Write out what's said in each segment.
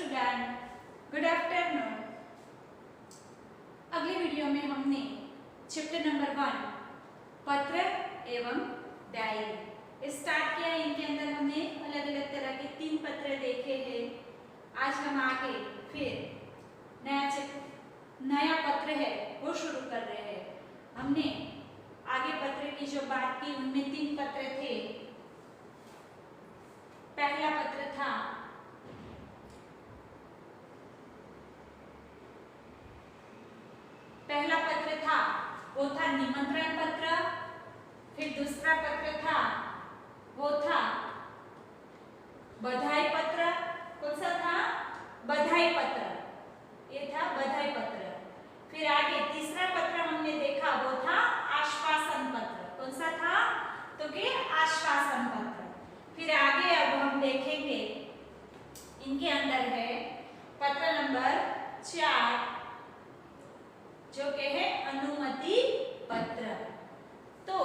Student, good afternoon. अगले video में हमने चैप्टर नंबर 1 पत्र एवं डायरी स्टार्ट किया। इनके अंदर हमने अलग अलग तरह के 3 पत्र देखे हैं। आज हम आगे फिर नया पत्र है वो शुरू कर रहे हैं। हमने आगे पत्र की जो बात की उनमें 3 पत्र थे। पहला पत्र था वो था निमंत्रण पत्र। फिर दूसरा पत्र था वो था बधाई पत्र। कौन सा था? बधाई पत्र। ये था बधाई पत्र। फिर आगे तीसरा पत्र हमने देखा वो था आश्वासन पत्र। कौन सा था? तो कि आश्वासन पत्र। फिर आगे अब हम देखेंगे इनके अंदर है पत्र नंबर 4 जो के है अनुमति पत्र। तो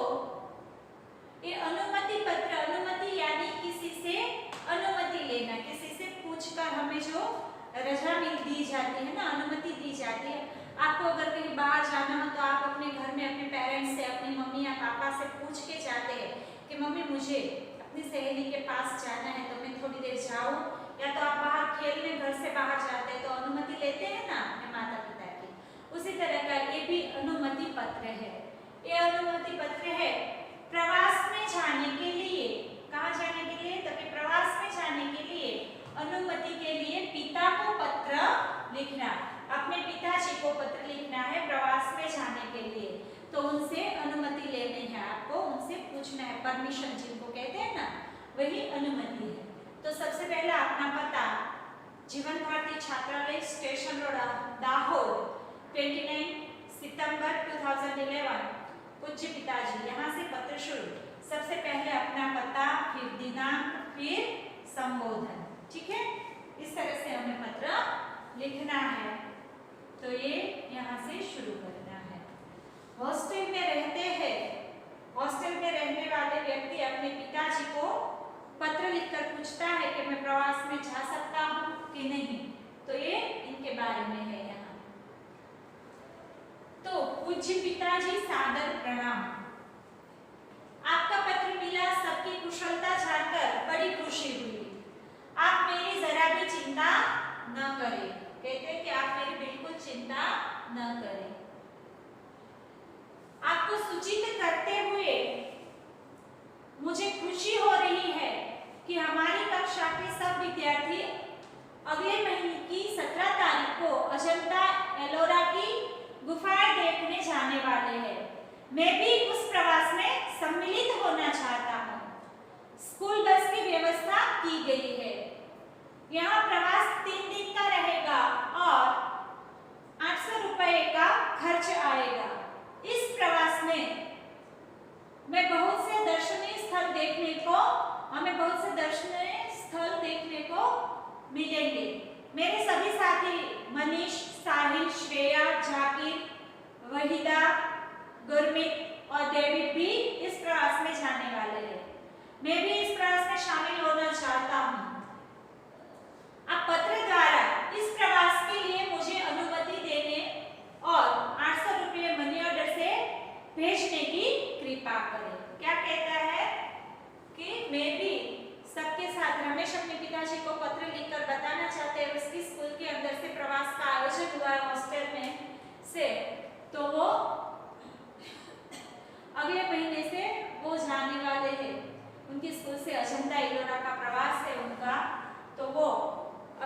ये अनुमति पत्र, अनुमति यानी किसी से अनुमति लेना, किसी से पूछकर हमें जो रजा दी जाती है ना, अनुमति दी जाती है। आपको अगर कहीं बाहर जाना हो तो आप अपने घर में अपने पेरेंट्स से, अपनी मम्मी या पापा से पूछ के जाते हैं कि मम्मी मुझे अपनी सहेली के पास जाना है तो मैं थोड़ी देर जाऊं। या तो आप बाहर खेलने घर से बाहर जाते हैं तो अनुमति लेते हैं ना अपने माता पिता की। उसी तरह का ये भी अनुमति पत्र है। ये अनुमति पत्र है प्रवास में जाने के लिए। कहाँ जाने के लिए? तो कि प्रवास में जाने के लिए अनुमति के लिए पिता को पत्र लिखना, अपने पिताजी को पत्र लिखना है प्रवास में जाने के लिए। तो उनसे अनुमति लेनी है, आपको उनसे पूछना है, परमिशन जिनको कहते हैं ना, वही अनुमति है। तो सबसे पहले अपना पता जीवन भारती छात्रालय स्टेशन रोड दाहोद 29 सितंबर 2011 पूज्य पिताजी। यहाँ से पत्र शुरू। सबसे पहले अपना पता, फिर दिनांक, फिर संबोधन। ठीक है, इस तरह से हमें पत्र लिखना है। तो ये यहाँ से शुरू करना है। हॉस्टल में रहते हैं, हॉस्टल में रहने वाले व्यक्ति अपने पिताजी को पत्र लिखकर पूछता है कि मैं प्रवास में जा सकता हूँ कि नहीं। तो ये इनके बारे में है यहाँ। तो पूज्य पिताजी सादर प्रणाम। आपका पत्र मिला, सबकी कुशलता जानकर बड़ी खुशी हुई। आप मेरी जरा भी चिंता न करें। कहते हैं कि आप मेरी बिल्कुल चिंता न करें। आपको सूचित करते हुए मुझे खुशी हो रही है कि हमारी कक्षा के सब विद्यार्थी अगले महीने की 17 तारीख को अजंता एलोरा की गुफाएं देखने जाने वाले हैं। मैं भी उस प्रवास में सम्मिलित होना चाहता हूँ। स्कूल बस की व्यवस्था की गई है। यहाँ प्रवास 3 दिन का रहेगा और 800 रुपए का खर्च आएगा। इस प्रवास में मैं बहुत से दर्शनीय स्थल देखने को हमें बहुत से दर्शनीय स्थल देखने को मिलेंगे। मेरे सभी साथी मनीष, साहिल, श्रेया, जाकिर, वहीदा, गुरमीत और डेविड भी इस प्रवास में जाने वाले हैं। मैं भी इस प्रवास में शामिल होना चाहता हूँ। आप पत्र द्वारा इस प्रवास के लिए मुझे अनुमति देने और 800 रुपये मनी ऑर्डर से भेजने की कृपा करें। क्या कहता है कि मैं भी सबके साथ, रमेश अपने पिताजी को पत्र लिखकर बताना चाहते हैं उसकी स्कूल के अंदर से प्रवास का आयोजन हुआ है हॉस्टल में से, तो वो अगले महीने से वो जाने वाले हैं। उनकी स्कूल से अजंता एलोरा का प्रवास है उनका। तो वो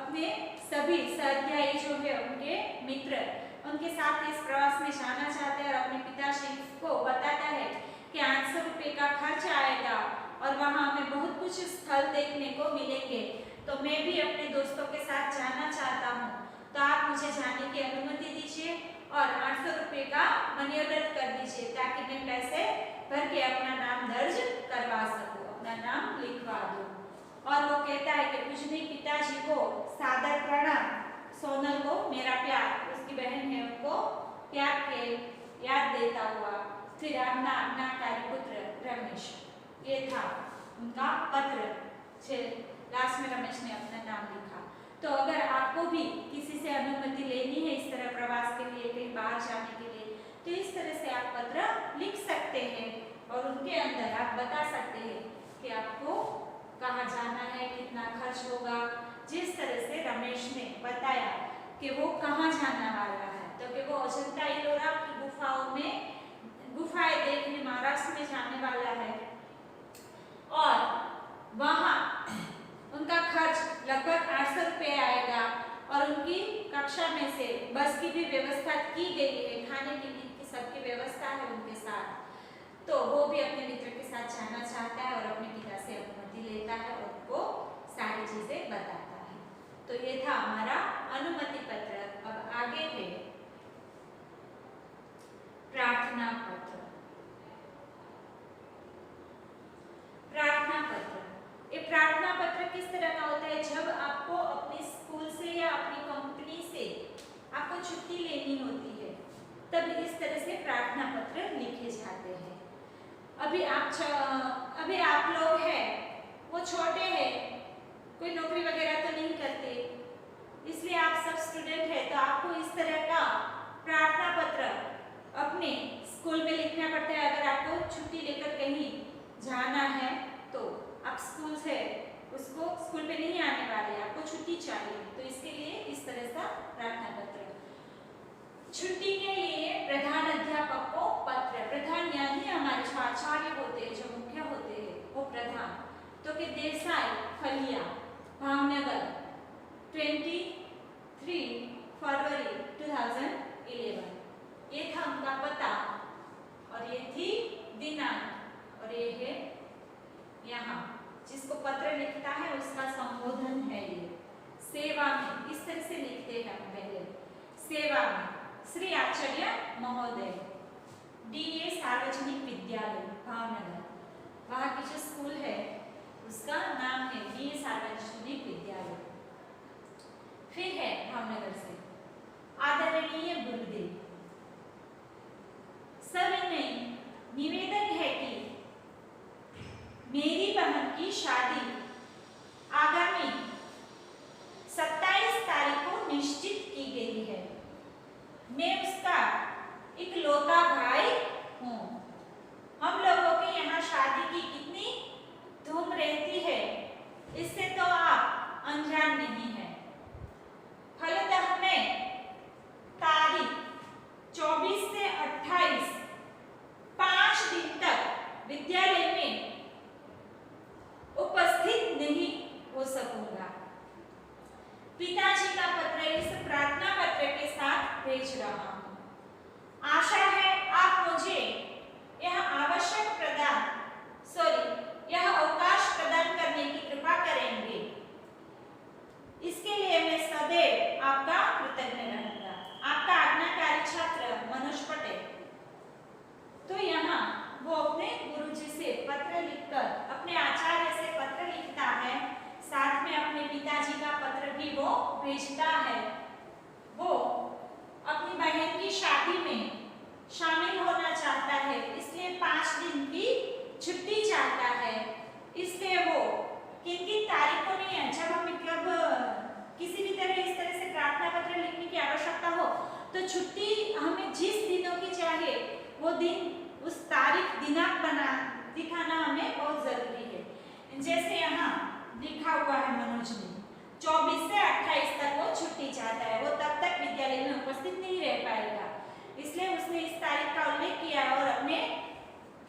अपने सभी सहअध्यायी जो है उनके मित्र उनके साथ इस प्रवास में जाना चाहते हैं और अपने पिताजी को बताता है कि 800 रुपये का खर्च आएगा और वहाँ हमें बहुत कुछ स्थल देखने को मिलेंगे। तो मैं भी अपने दोस्तों के साथ जाना चाहता हूँ। तो आप मुझे जाने की अनुमति दीजिए और 800 रुपये का मनी ऑर्डर कर दीजिए ताकि मैं पैसे भर के अपना नाम दर्ज करवा सकूँ, अपना नाम लिखवा दूँ। और वो कहता है कि पूजनीय पिताजी को सादर प्रणाम। सोनल को मेरा प्यार, उसकी बहन है, उनको प्यार के याद देता हुआ। फिर अपना आज्ञाकारी पुत्र रमेश। ये था उनका पत्र। लास्ट में रमेश ने अपना नाम लिखा। तो अगर आपको भी किसी से अनुमति लेनी है इस तरह प्रवास के लिए, कहीं बाहर जाने के लिए, तो इस तरह से आप पत्र लिख सकते हैं और उनके अंदर आप बता सकते हैं कि आपको कहाँ जाना है, कितना खर्च होगा। जिस तरह से रमेश ने बताया कि वो कहाँ जाने वाला है, तो कि वो अजंता इलोरा की गुफाएं देखने महाराष्ट्र में जाने वाला है और वहाँ उनका खर्च लगभग 800 रुपये आएगा और उनकी कक्षा में से बस की भी व्यवस्था की गई है, खाने पीने की सबकी व्यवस्था है उनके साथ। तो वो भी अपने मित्र के साथ जाना चाहता है और अपने पिता से अनुमति लेता है और उनको सारी चीजें बताता है। तो ये था हमारा अनुमति पत्र। अब आगे है प्रार्थना पत्र। प्रार्थना पत्र, ये प्रार्थना पत्र किस तरह का होता है? जब आपको अपने स्कूल से या अपनी कंपनी से आपको छुट्टी लेनी होती है तब इस तरह से प्रार्थना पत्र लिखे जाते हैं। अभी आप लोग हैं वो छोटे हैं, कोई नौकरी वगैरह तो नहीं करते, इसलिए आप सब स्टूडेंट हैं, तो आपको इस तरह का प्रार्थना पत्र अपने स्कूल में लिखना पड़ता है। अगर आपको छुट्टी लेकर कहीं जाना है तो आप स्कूल से उसको स्कूल पे नहीं आने वाले, आपको छुट्टी चाहिए, तो इसके लिए इस तरह का प्रार्थना पत्र। छुट्टी के लिए प्रधान अध्यापक को पत्र, प्रधान यानी हमारे जो आचार्य होते हैं, जो मुख्य होते हैं, वो प्रधान। तो कि देसाई फलिया भावनगर 23 फरवरी 2011, ये था उनका पता और ये थी दिनांक और ये है यहाँ जिसको पत्र लिखता है उसका संबोधन है। ये सेवा में इस तरह से लिखते हैं हम पहले, सेवा में श्री आचार्य महोदय, डीए सार्वजनिक विद्यालय भावनगर, वहाँ की जो स्कूल है उसका नाम है डीए सार्वजनिक विद्यालय। फिर है भावनगर से आदरणीय गुरुदेव, सविनय निवेदन है कि मेरी बहन की शादी आगामी 27 तारीख को निश्चित की गई है। मैं उसका इकलौता भाई हूँ। हम लोगों के यहाँ शादी की कितनी धूम रहती है इससे तो आप अनजान नहीं है। फलतः मैं तारीख 24 से 28 5 दिन तक विद्यालय में उपस्थित नहीं हो सकूंगा। पिताजी का पत्र इस प्रार्थना पत्र के साथ भेज रहा हूँ। आशा है आप मुझे यह अवकाश प्रदान करने की कृपा करेंगे। इसके लिए मैं सदैव आपका कृतज्ञ रहूंगा। आपका आज्ञाकारी छात्र मनोज पटेल। तो यहाँ वो अपने गुरुजी से पत्र लिखकर अपने आचार्य से पत्र लिखता है, साथ में अपने पिताजी का पत्र भी वो भेजता है। वो अपनी बहन की शादी में शामिल होना चाहता है, इसलिए 5 दिन की छुट्टी चाहता है। इसलिए वो किन तारीखों नहीं है, जब हमें कब किसी भी तरह इस तरह से प्रार्थना पत्र लिखने की आवश्यकता हो तो छुट्टी हमें जिस दिनों की चाहिए वो दिन उस तारीख दिनांक दिखाना हमें बहुत जरूरी है। जैसे यहाँ लिखा हुआ है मनोज ने 24 से 28 तक वो छुट्टी चाहता है, वो तब तक विद्यालय में उपस्थित नहीं रह पाएगा, इसलिए उसने इस तारीख का उल्लेख किया और अपने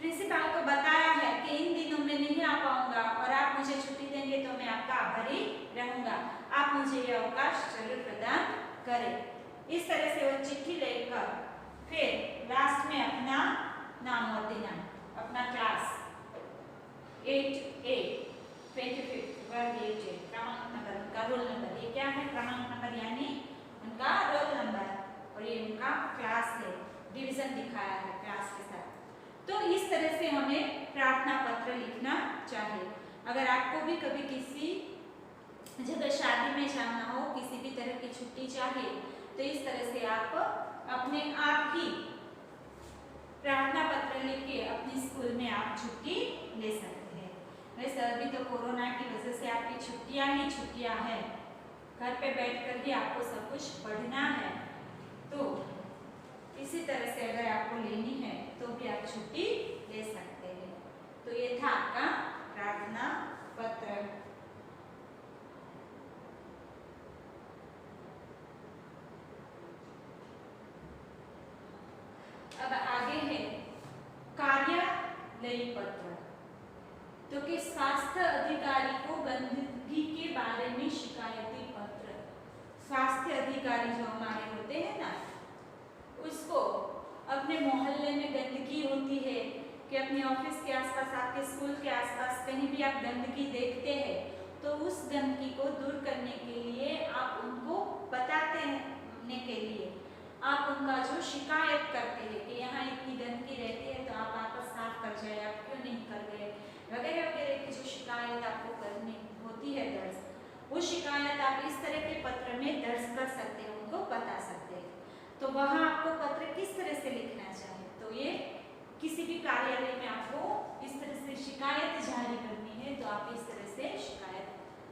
प्रिंसिपल को बताया है कि इन दिनों में नहीं आ पाऊंगा और आप मुझे छुट्टी देंगे तो मैं आपका आभारी रहूंगा, आप मुझे यह अवकाश जरूर प्रदान करें। इस तरह से वो चिट्ठी लेकर फिर लास्ट में अपना नाम और दिनांक, अपना क्लास 8A 25 वर्ग 8A क्रमांक नंबर, उनका रोल नंबर, ये क्या है क्रमांक नंबर यानी उनका रोल नंबर, और ये उनका क्लास है, डिवीजन दिखाया है क्लास के साथ। तो इस तरह से हमें प्रार्थना पत्र लिखना चाहिए। अगर आपको भी कभी किसी जगह शादी में जाना हो, किसी भी तरह की छुट्टी चाहिए, तो इस तरह से आप अपने आप ही प्रार्थना पत्र लिख के अपने स्कूल में आप छुट्टी ले सकते हैं। वैसे अभी तो कोरोना की वजह से आपकी छुट्टियां ही छुट्टियां हैं, घर पे बैठकर ही आपको सब कुछ पढ़ना है। तो इसी तरह से अगर आपको लेनी है तो भी आप छुट्टी ले सकते हैं। तो ये था आपका प्रार्थना पत्र। अब आगे है कार्यालयी पत्र। तो कि स्वास्थ्य अधिकारी को गंदगी के बारे में शिकायती पत्र। स्वास्थ्य अधिकारी जो हमारे होते हैं ना, उसको अपने मोहल्ले में गंदगी होती है कि अपने ऑफिस के आसपास, आपके स्कूल के आसपास कहीं भी आप गंदगी देखते हैं, तो उस गंदगी को दूर करने के लिए आप उनको बताते हैं के लिए आप उनका जो शिकायत करते हैं कि यहाँ इतनी गंदगी रहती है तो आप वापस साफ कर जाए, आप क्यों नहीं कर गए, वगैरह वगैरह की जो शिकायत आपको करनी होती है दर्ज, वो शिकायत आप इस तरह के पत्र में दर्ज कर सकते हैं, उनको बता सकते हैं। तो वहाँ आपको पत्र किस तरह से लिखना चाहिए, तो ये किसी भी कार्यालय में आपको इस तरह से शिकायत जारी करनी है तो आप इस तरह से शिकायत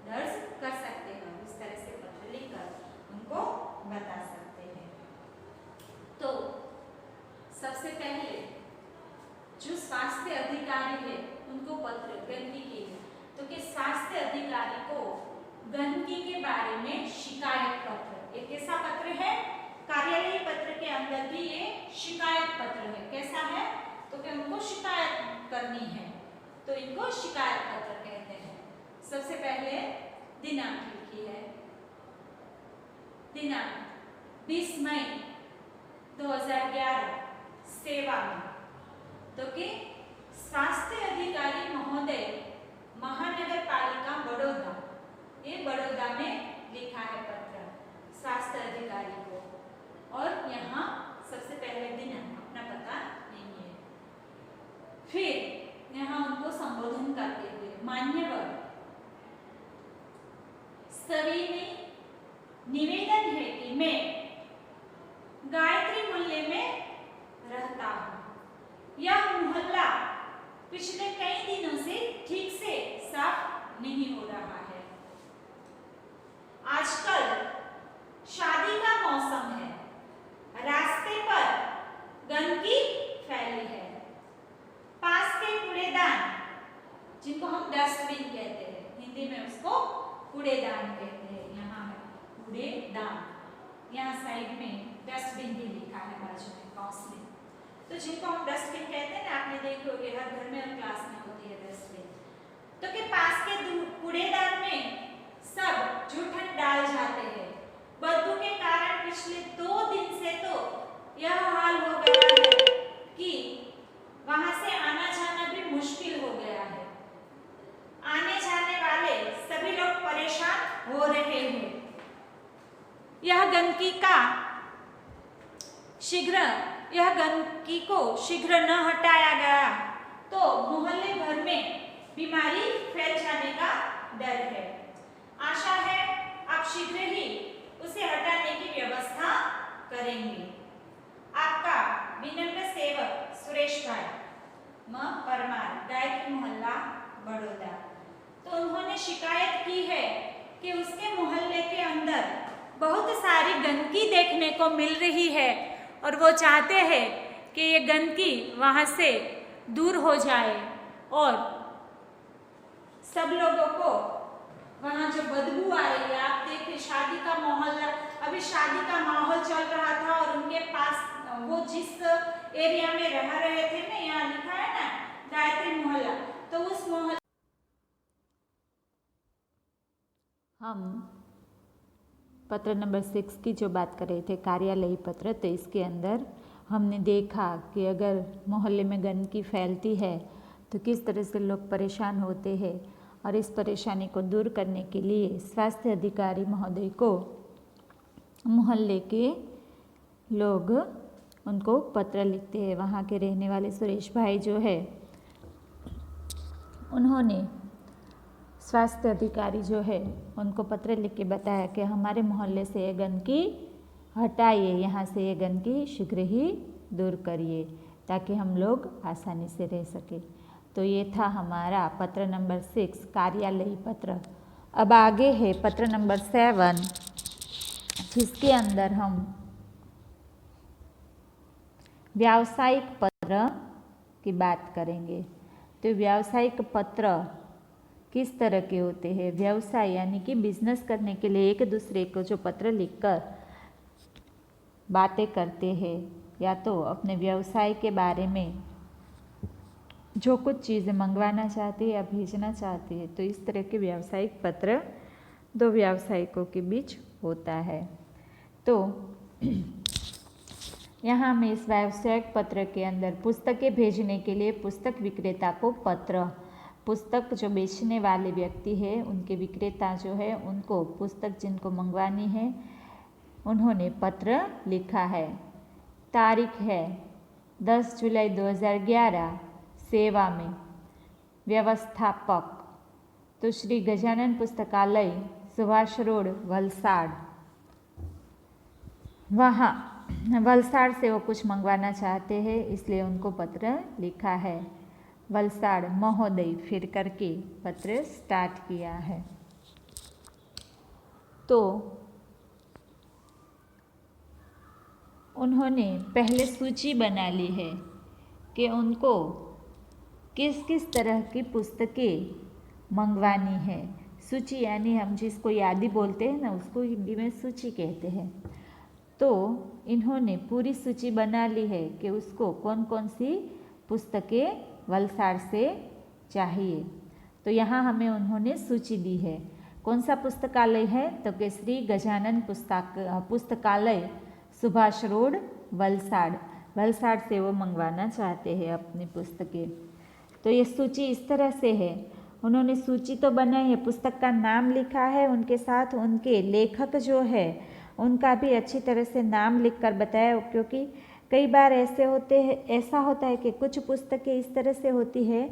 दर्ज कर सकते हैं, इस तरह से पत्र लिखकर उनको बता सकते हैं। तो सबसे पहले जो स्वास्थ्य अधिकारी है उनको पत्र गंदगी के, तो कि स्वास्थ्य अधिकारी को गंदगी के बारे में शिकायत पत्र, एक ऐसा पत्र है कार्यालयी पत्र के अंदर भी ये शिकायत पत्र है। कैसा है, तो कि उनको शिकायत करनी है तो इनको शिकायत पत्र कहते हैं। सबसे पहले दिनांक लिखी है, दिनांक 20 मई 2011 सेवा में, तो कि स्वास्थ्य अधिकारी महोदय महानगर पालिका बड़ौदा, ये बड़ौदा में लिखा है पत्र स्वास्थ्य अधिकारी को, और यहाँ सबसे पहले दिनांक, अपना पता नहीं है। फिर यहाँ उनको संबोधन करते हुए मान्यवर, सभी में निवेदन है कि मैं गायत्री मोहल्ले में रहता हूँ। यह मोहल्ला पिछले कई दिनों से ठीक से साफ नहीं हो रहा है। आजकल शादी का मौसम है, रास्ते पर गंदगी फैली है। पास के कूड़ेदान, जिनको हम डस्टबिन कहते हैं, हिंदी में उसको कूड़ेदान कहते हैं, यहाँ है कूड़ेदान, यहाँ साइड में डस्टबिन भी लिखा है बाजू में काउंसलिंग। तो जिनको हम डस्टबिन कहते हैं ना, आपने देखे होंगे हर घर में और क्लास में होती है डस्टबिन। तो के पास के कूड़ेदान में सब जूठन डाल जाते हैं। बदबू के कारण पिछले 2 दिन से तो यह हाल हो गया है कि वहां से आना जाना भी मुश्किल हो गया है। आने जाने वाले सभी लोग परेशान हो रहे हैं। यह गंदगी को शीघ्र न हटाया गया तो मोहल्ले भर में बीमारी फैल जाने का डर है। आशा है आप शीघ्र ही उसे हटाने की व्यवस्था करेंगे। आपका विनम्र सेवक सुरेश भाई म परमार, गायत्री मोहल्ला बड़ौदा। तो उन्होंने शिकायत की है कि उसके मोहल्ले के अंदर बहुत सारी गंदगी देखने को मिल रही है और वो चाहते हैं कि ये गंदगी वहाँ से दूर हो जाए और सब लोगों को वहाँ जो बदबू आ रही है, आप देखिए शादी का माहौल, अभी शादी का माहौल चल रहा था और उनके पास वो जिस एरिया में रह रहे थे ना, यहाँ लिखा है ना गायत्री मोहल्ला, तो उस मोहल्ला हम पत्र नंबर 6 की जो बात कर रहे थे कार्यालयी पत्र, तो इसके अंदर हमने देखा कि अगर मोहल्ले में गंदगी फैलती है तो किस तरह से लोग परेशान होते हैं और इस परेशानी को दूर करने के लिए स्वास्थ्य अधिकारी महोदय को मोहल्ले के लोग उनको पत्र लिखते हैं। वहाँ के रहने वाले सुरेश भाई जो है उन्होंने स्वास्थ्य अधिकारी जो है उनको पत्र लिख के बताया कि हमारे मोहल्ले से ये गंदगी हटाइए, यहाँ से ये गंदगी शीघ्र ही दूर करिए ताकि हम लोग आसानी से रह सके। तो ये था हमारा पत्र नंबर 6 कार्यालयी पत्र। अब आगे है पत्र नंबर 7, जिसके अंदर हम व्यावसायिक पत्र की बात करेंगे। तो व्यावसायिक पत्र किस तरह के होते हैं? व्यवसाय यानी कि बिजनेस करने के लिए एक दूसरे को जो पत्र लिखकर बातें करते हैं या तो अपने व्यवसाय के बारे में जो कुछ चीज़ें मंगवाना चाहते हैं या भेजना चाहते हैं, तो इस तरह के व्यावसायिक पत्र दो व्यावसायिकों के बीच होता है। तो यहाँ में इस व्यावसायिक पत्र के अंदर पुस्तकें भेजने के लिए पुस्तक विक्रेता को पत्र, पुस्तक जो बेचने वाले व्यक्ति है उनके विक्रेता जो है उनको पुस्तक जिनको मंगवानी है उन्होंने पत्र लिखा है। तारीख है 10 जुलाई 2011। सेवा में व्यवस्थापक तो श्री गजानन पुस्तकालय, सुभाष रोड, वलसाड़। वहाँ वलसाड़ से वो कुछ मंगवाना चाहते हैं इसलिए उनको पत्र लिखा है। वलसाड़ महोदय फिर करके पत्र स्टार्ट किया है। तो उन्होंने पहले सूची बना ली है कि उनको किस किस तरह की पुस्तकें मंगवानी है। सूची यानी हम जिसको यादी बोलते हैं ना, उसको हिंदी में सूची कहते हैं। तो इन्होंने पूरी सूची बना ली है कि उसको कौन कौन सी पुस्तकें वलसाड़ से चाहिए। तो यहाँ हमें उन्होंने सूची दी है। कौन सा पुस्तकालय है? तो कि श्री गजानन पुस्तकालय, सुभाष रोड, वलसाड़। वलसाड़ से वो मंगवाना चाहते हैं अपनी पुस्तकें। तो ये सूची इस तरह से है। उन्होंने सूची तो बनाई है, पुस्तक का नाम लिखा है, उनके साथ उनके लेखक जो है उनका भी अच्छी तरह से नाम लिखकर बताया, क्योंकि कई बार ऐसा होता है कि कुछ पुस्तकें इस तरह से होती है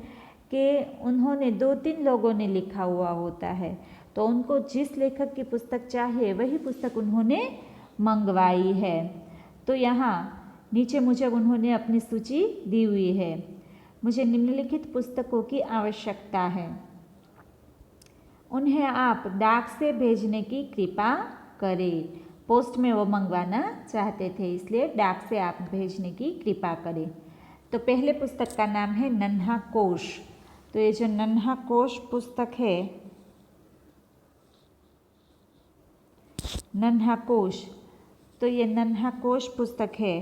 कि उन्होंने 2-3 लोगों ने लिखा हुआ होता है, तो उनको जिस लेखक की पुस्तक चाहिए वही पुस्तक उन्होंने मंगवाई है। तो यहाँ नीचे मुझे उन्होंने अपनी सूची दी हुई है। मुझे निम्नलिखित पुस्तकों की आवश्यकता है, उन्हें आप डाक से भेजने की कृपा करें। पोस्ट में वो मंगवाना चाहते थे इसलिए डाक से आप भेजने की कृपा करें। तो पहले पुस्तक का नाम है नन्हा कोश। तो ये जो नन्हा कोश पुस्तक है, नन्हा कोश, तो ये नन्हा कोश पुस्तक है,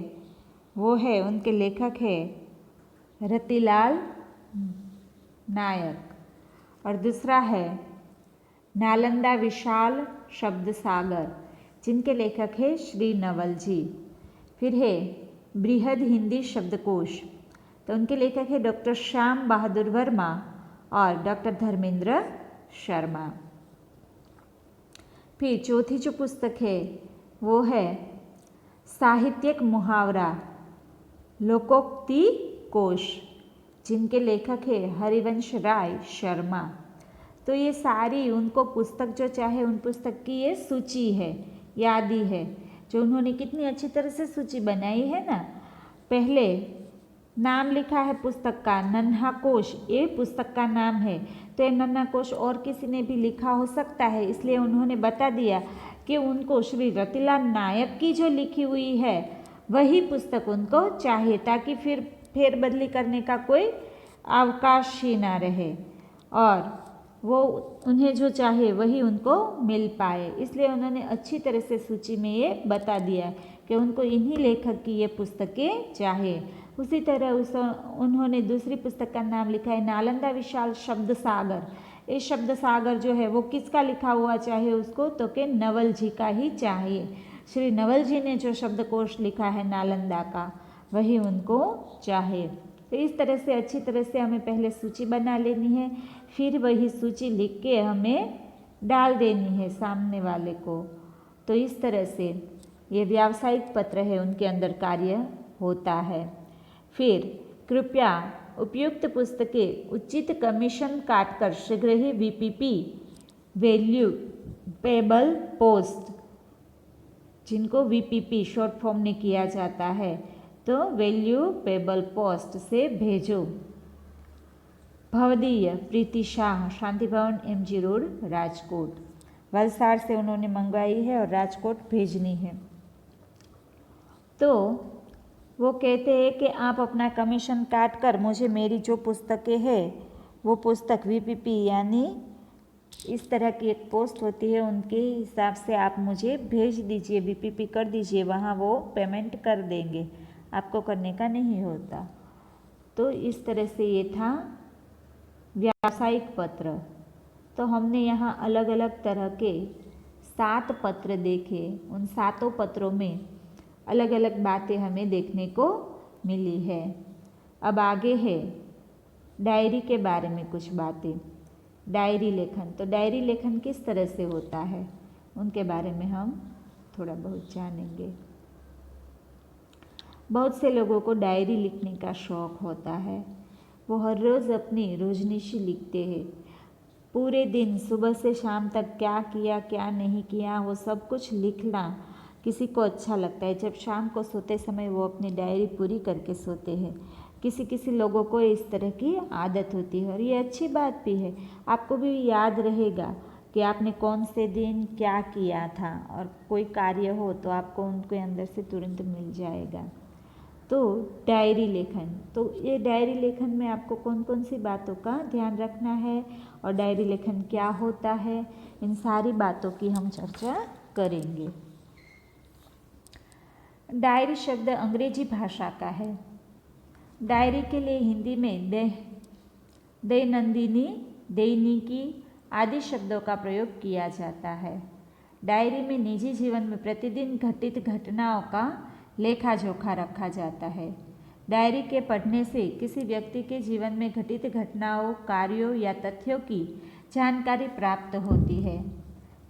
वो है उनके लेखक है रतिलाल नायक। और दूसरा है नालंदा विशाल शब्द सागर, जिनके लेखक है श्री नवल जी। फिर है बृहद हिंदी शब्दकोश, तो उनके लेखक है डॉक्टर श्याम बहादुर वर्मा और डॉक्टर धर्मेंद्र शर्मा। फिर चौथी जो पुस्तक है वो है साहित्यिक मुहावरा लोकोक्ति कोश, जिनके लेखक है हरिवंश राय शर्मा। तो ये सारी उनको पुस्तक जो चाहे उन पुस्तक की ये सूची है, यादी है, जो उन्होंने कितनी अच्छी तरह से सूची बनाई है ना। पहले नाम लिखा है पुस्तक का नन्हा कोश, ये पुस्तक का नाम है। तो ये नन्हा कोश और किसी ने भी लिखा हो सकता है, इसलिए उन्होंने बता दिया कि उनको श्री रतिलाल नायक की जो लिखी हुई है वही पुस्तक उनको चाहिए, ताकि फिर फेर बदली करने का कोई अवकाश ही ना रहे और वो उन्हें जो चाहे वही उनको मिल पाए। इसलिए उन्होंने अच्छी तरह से सूची में ये बता दिया कि उनको इन्हीं लेखक की ये पुस्तकें चाहिए। उसी तरह उन्होंने दूसरी पुस्तक का नाम लिखा है नालंदा विशाल शब्द सागर। ये शब्द सागर जो है वो किसका लिखा हुआ चाहिए उसको, तो कि नवल जी का ही चाहिए। श्री नवल जी ने जो शब्दकोश लिखा है नालंदा का वही उनको चाहिए। तो इस तरह से अच्छी तरह से हमें पहले सूची बना लेनी है, फिर वही सूची लिख के हमें डाल देनी है सामने वाले को। तो इस तरह से ये व्यावसायिक पत्र है, उनके अंदर कार्य होता है। फिर कृपया उपयुक्त पुस्तकें उचित कमीशन काटकर शीघ्र ही VPP वैल्यूएबल पोस्ट, जिनको VPP शॉर्ट फॉर्म में किया जाता है, तो वैल्यूएबल पोस्ट से भेजो। भवदीय प्रीति शाह, शांति भवन, MG रोड, राजकोट। वलसाड़ से उन्होंने मंगवाई है और राजकोट भेजनी है। तो वो कहते हैं कि आप अपना कमीशन काट कर मुझे मेरी जो पुस्तकें हैं वो पुस्तक VPP यानी इस तरह की एक पोस्ट होती है उनके हिसाब से आप मुझे भेज दीजिए, VPP कर दीजिए, वहाँ वो पेमेंट कर देंगे, आपको करने का नहीं होता। तो इस तरह से ये था व्यावसायिक पत्र। तो हमने यहाँ अलग अलग तरह के 7 पत्र देखे। उन 7 पत्रों में अलग अलग बातें हमें देखने को मिली है। अब आगे है डायरी के बारे में कुछ बातें। डायरी लेखन, तो डायरी लेखन किस तरह से होता है उनके बारे में हम थोड़ा बहुत जानेंगे। बहुत से लोगों को डायरी लिखने का शौक़ होता है। वो हर रोज़ अपनी रोजनिशी लिखते हैं। पूरे दिन सुबह से शाम तक क्या किया क्या नहीं किया वो सब कुछ लिखना किसी को अच्छा लगता है। जब शाम को सोते समय वो अपनी डायरी पूरी करके सोते हैं। किसी किसी लोगों को इस तरह की आदत होती है और ये अच्छी बात भी है। आपको भी याद रहेगा कि आपने कौन से दिन क्या किया था और कोई कार्य हो तो आपको उनके अंदर से तुरंत मिल जाएगा। तो डायरी लेखन, तो ये डायरी लेखन में आपको कौन कौन सी बातों का ध्यान रखना है और डायरी लेखन क्या होता है, इन सारी बातों की हम चर्चा करेंगे। डायरी शब्द अंग्रेजी भाषा का है। डायरी के लिए हिंदी में दैनंदिनी, दैनिकी आदि शब्दों का प्रयोग किया जाता है। डायरी में निजी जीवन में प्रतिदिन घटित घटनाओं का लेखा जोखा रखा जाता है। डायरी के पढ़ने से किसी व्यक्ति के जीवन में घटित घटनाओं, कार्यों या तथ्यों की जानकारी प्राप्त होती है।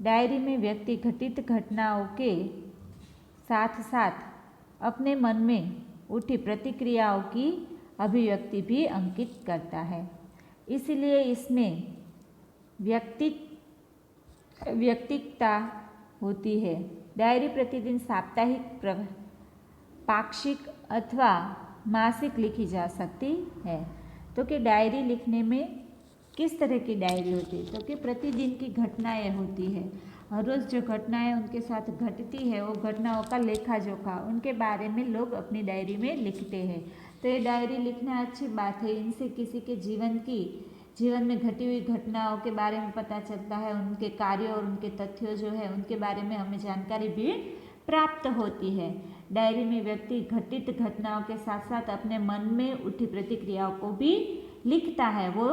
डायरी में व्यक्ति घटित घटनाओं के साथ साथ अपने मन में उठी प्रतिक्रियाओं की अभिव्यक्ति भी अंकित करता है। इसलिए इसमें व्यक्तिकता होती है। डायरी प्रतिदिन साप्ताहिक, पाक्षिक अथवा मासिक लिखी जा सकती है। तो कि डायरी लिखने में किस तरह की डायरी होती है, तो कि प्रतिदिन की घटनाएं होती है। हर रोज़ जो घटनाएं उनके साथ घटती है वो घटनाओं का लेखा जोखा उनके बारे में लोग अपनी डायरी में लिखते हैं। तो ये डायरी लिखना अच्छी बात है। इनसे किसी के जीवन में घटी हुई घटनाओं के बारे में पता चलता है, उनके कार्यों और उनके तथ्यों जो है उनके बारे में हमें जानकारी भी प्राप्त होती है। डायरी में व्यक्ति घटित घटनाओं के साथ साथ अपने मन में उठी प्रतिक्रियाओं को भी लिखता है। वो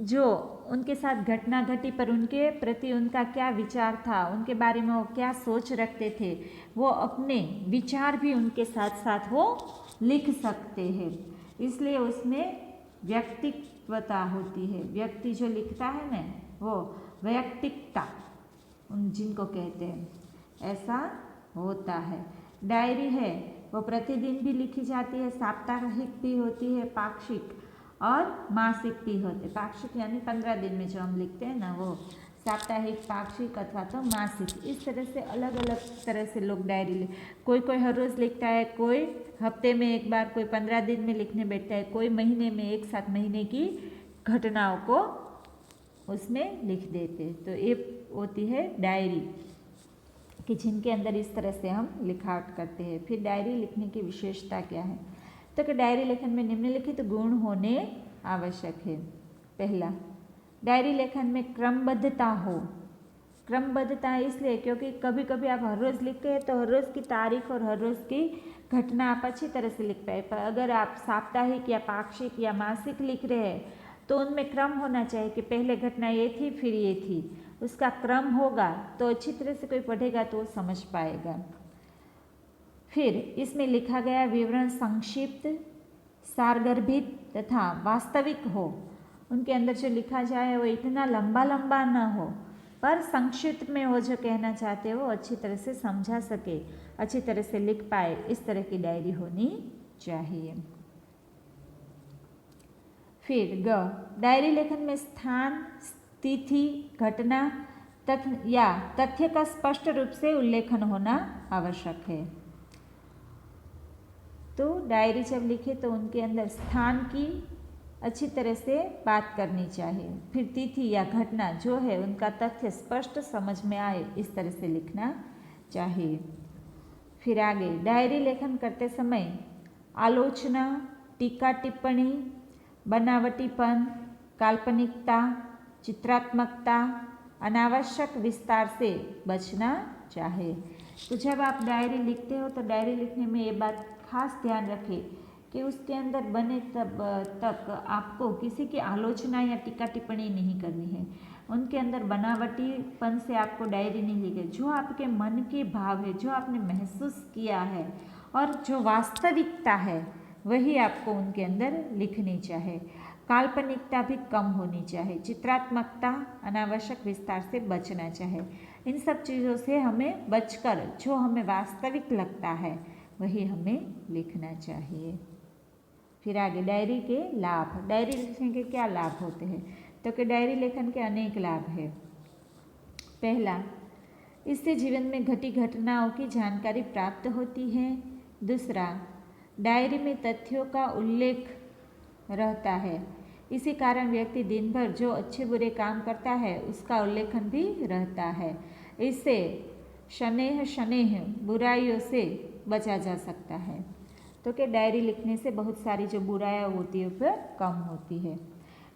जो उनके साथ घटना घटी पर उनके प्रति उनका क्या विचार था, उनके बारे में वो क्या सोच रखते थे, वो अपने विचार भी उनके साथ साथ वो लिख सकते हैं। इसलिए उसमें व्यक्तित्वता होती है। व्यक्ति जो लिखता है ना वो वैयक्तिकता उन जिनको कहते हैं, ऐसा होता है। डायरी है वो प्रतिदिन भी लिखी जाती है, साप्ताहिक भी होती है, पाक्षिक और मासिक भी होते। पाक्षिक यानी 15 दिन में जो हम लिखते हैं ना वो साप्ताहिक, पाक्षिक अथवा तो मासिक, इस तरह से अलग अलग तरह से लोग डायरी कोई हर रोज़ लिखता है, कोई हफ्ते में एक बार, कोई 15 दिन में लिखने बैठता है, कोई महीने में एक साथ महीने की घटनाओं को उसमें लिख देते। तो ये होती है डायरी कि जिनके अंदर इस तरह से हम लिखावट करते हैं। फिर डायरी लिखने की विशेषता क्या है, तो कि डायरी लेखन में निम्नलिखित गुण होने आवश्यक है। पहला, डायरी लेखन में क्रमबद्धता हो। क्रमबद्धता इसलिए क्योंकि कभी कभी आप हर रोज़ लिखते हैं तो हर रोज़ की तारीख और हर रोज़ की घटना आप अच्छी तरह से लिख पाए। पर अगर आप साप्ताहिक या पाक्षिक या मासिक लिख रहे हैं तो उनमें क्रम होना चाहिए कि पहले घटना ये थी फिर ये थी, उसका क्रम होगा तो अच्छी तरह से कोई पढ़ेगा तो वो समझ पाएगा। फिर इसमें लिखा गया विवरण संक्षिप्त, सारगर्भित तथा वास्तविक हो। उनके अंदर जो लिखा जाए वो इतना लंबा लंबा ना हो, पर संक्षिप्त में वो जो कहना चाहते हैं वो अच्छी तरह से समझा सके, अच्छी तरह से लिख पाए, इस तरह की डायरी होनी चाहिए। फिर डायरी लेखन में स्थान, तिथि, घटना या तथ्य का स्पष्ट रूप से उल्लेखन होना आवश्यक है। तो डायरी जब लिखे तो उनके अंदर स्थान की अच्छी तरह से बात करनी चाहिए। फिर तिथि या घटना जो है उनका तथ्य स्पष्ट समझ में आए इस तरह से लिखना चाहिए। फिर आगे डायरी लेखन करते समय आलोचना, टीका टिप्पणी, बनावटीपन, काल्पनिकता, चित्रात्मकता, अनावश्यक विस्तार से बचना चाहिए। तो जब आप डायरी लिखते हो तो डायरी लिखने में ये बात खास ध्यान रखें कि उसके अंदर बने तब तक आपको किसी की आलोचना या टीका टिप्पणी नहीं करनी है। उनके अंदर बनावटीपन से आपको डायरी नहीं लिखी। जो आपके मन के भाव है, जो आपने महसूस किया है और जो वास्तविकता है वही आपको उनके अंदर लिखनी चाहिए। काल्पनिकता भी कम होनी चाहिए। चित्रात्मकता, अनावश्यक विस्तार से बचना चाहिए। इन सब चीज़ों से हमें बचकर जो हमें वास्तविक लगता है वही हमें लिखना चाहिए। फिर आगे डायरी के लाभ। डायरी लिखने के क्या लाभ होते हैं? तो कि डायरी लेखन के अनेक लाभ हैं। पहला, इससे जीवन में घटी घटनाओं की जानकारी प्राप्त होती है। दूसरा, डायरी में तथ्यों का उल्लेख रहता है। इसी कारण व्यक्ति दिन भर जो अच्छे बुरे काम करता है उसका उल्लेखन भी रहता है। इससे शनेह बुराइयों से बचा जा सकता है। तो कि डायरी लिखने से बहुत सारी जो बुराइयां होती है वह कम होती है।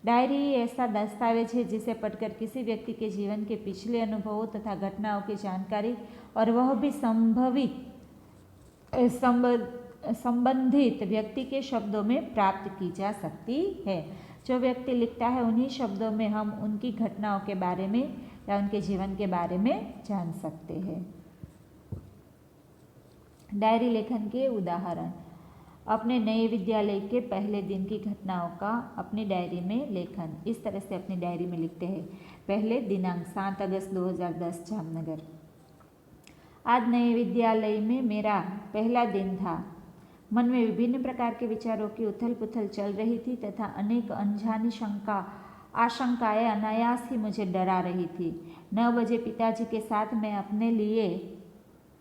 डायरी ऐसा दस्तावेज है जिसे पढ़कर किसी व्यक्ति के जीवन के पिछले अनुभवों तथा घटनाओं की जानकारी और वह भी संबंधित व्यक्ति के शब्दों में प्राप्त की जा सकती है। जो व्यक्ति लिखता है उन्हीं शब्दों में हम उनकी घटनाओं के बारे में या उनके जीवन के बारे में जान सकते हैं। डायरी लेखन के उदाहरण। अपने नए विद्यालय के पहले दिन की घटनाओं का अपनी डायरी में लेखन। इस तरह से अपनी डायरी में लिखते हैं। पहले दिनांक 7 अगस्त 2010 जामनगर। आज नए विद्यालय में मेरा पहला दिन था। मन में विभिन्न प्रकार के विचारों की उथल पुथल चल रही थी तथा अनेक अनजानी आशंकाएं अनायास ही मुझे डरा रही थी। 9 बजे पिताजी के साथ मैं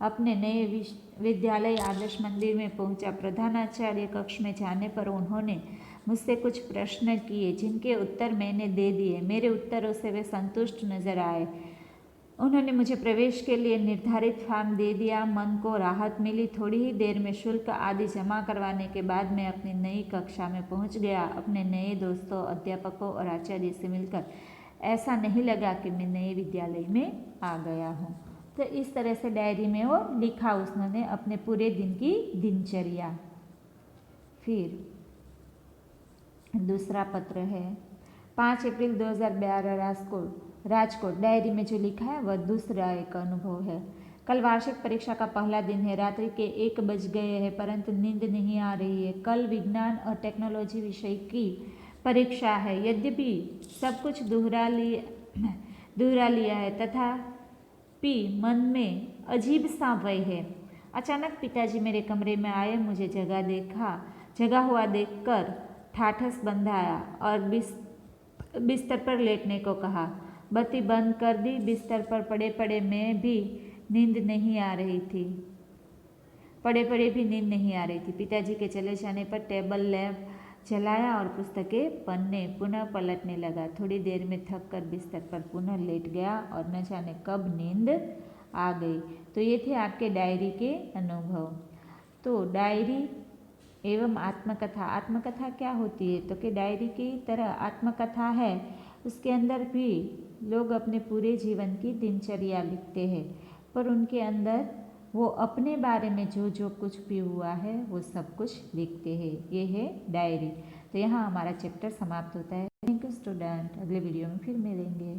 अपने नए विद्यालय आदर्श मंदिर में पहुंचा। प्रधानाचार्य कक्ष में जाने पर उन्होंने मुझसे कुछ प्रश्न किए जिनके उत्तर मैंने दे दिए। मेरे उत्तरों से वे संतुष्ट नजर आए। उन्होंने मुझे प्रवेश के लिए निर्धारित फॉर्म दे दिया। मन को राहत मिली। थोड़ी ही देर में शुल्क आदि जमा करवाने के बाद मैं अपनी नई कक्षा में पहुंच गया। अपने नए दोस्तों, अध्यापकों और आचार्य से मिलकर ऐसा नहीं लगा कि मैं नए विद्यालय में आ गया हूँ। तो इस तरह से डायरी में वो लिखा उसने अपने पूरे दिन की दिनचर्या। फिर दूसरा पत्र है 5 अप्रैल 2012 राजकोट। डायरी में जो लिखा है वह दूसरा एक अनुभव है। कल वार्षिक परीक्षा का पहला दिन है। रात्रि के 1 बज गए हैं परंतु नींद नहीं आ रही है। कल विज्ञान और टेक्नोलॉजी विषय की परीक्षा है। यद्यपि सब कुछ दोहरा लिया है तथापि मन में अजीब सा भय है। अचानक पिताजी मेरे कमरे में आए। मुझे जगा हुआ देखकर ठाठस बंधाया और बिस्तर पर लेटने को कहा। बत्ती बंद कर दी। बिस्तर पर पड़े पड़े भी नींद नहीं आ रही थी। पिताजी के चले जाने पर टेबल लैंप जलाया और पुस्तकें पन्ने पुनः पलटने लगा। थोड़ी देर में थक कर बिस्तर पर पुनः लेट गया और न जाने कब नींद आ गई। तो ये थे आपके डायरी के अनुभव। तो डायरी एवं आत्मकथा। आत्मकथा क्या होती है? तो कि डायरी की तरह आत्मकथा है। उसके अंदर भी लोग अपने पूरे जीवन की दिनचर्या लिखते हैं पर उनके अंदर वो अपने बारे में जो कुछ भी हुआ है वो सब कुछ लिखते हैं। ये है डायरी। तो यहाँ हमारा चैप्टर समाप्त होता है। Thank you student. अगले वीडियो में फिर मिलेंगे।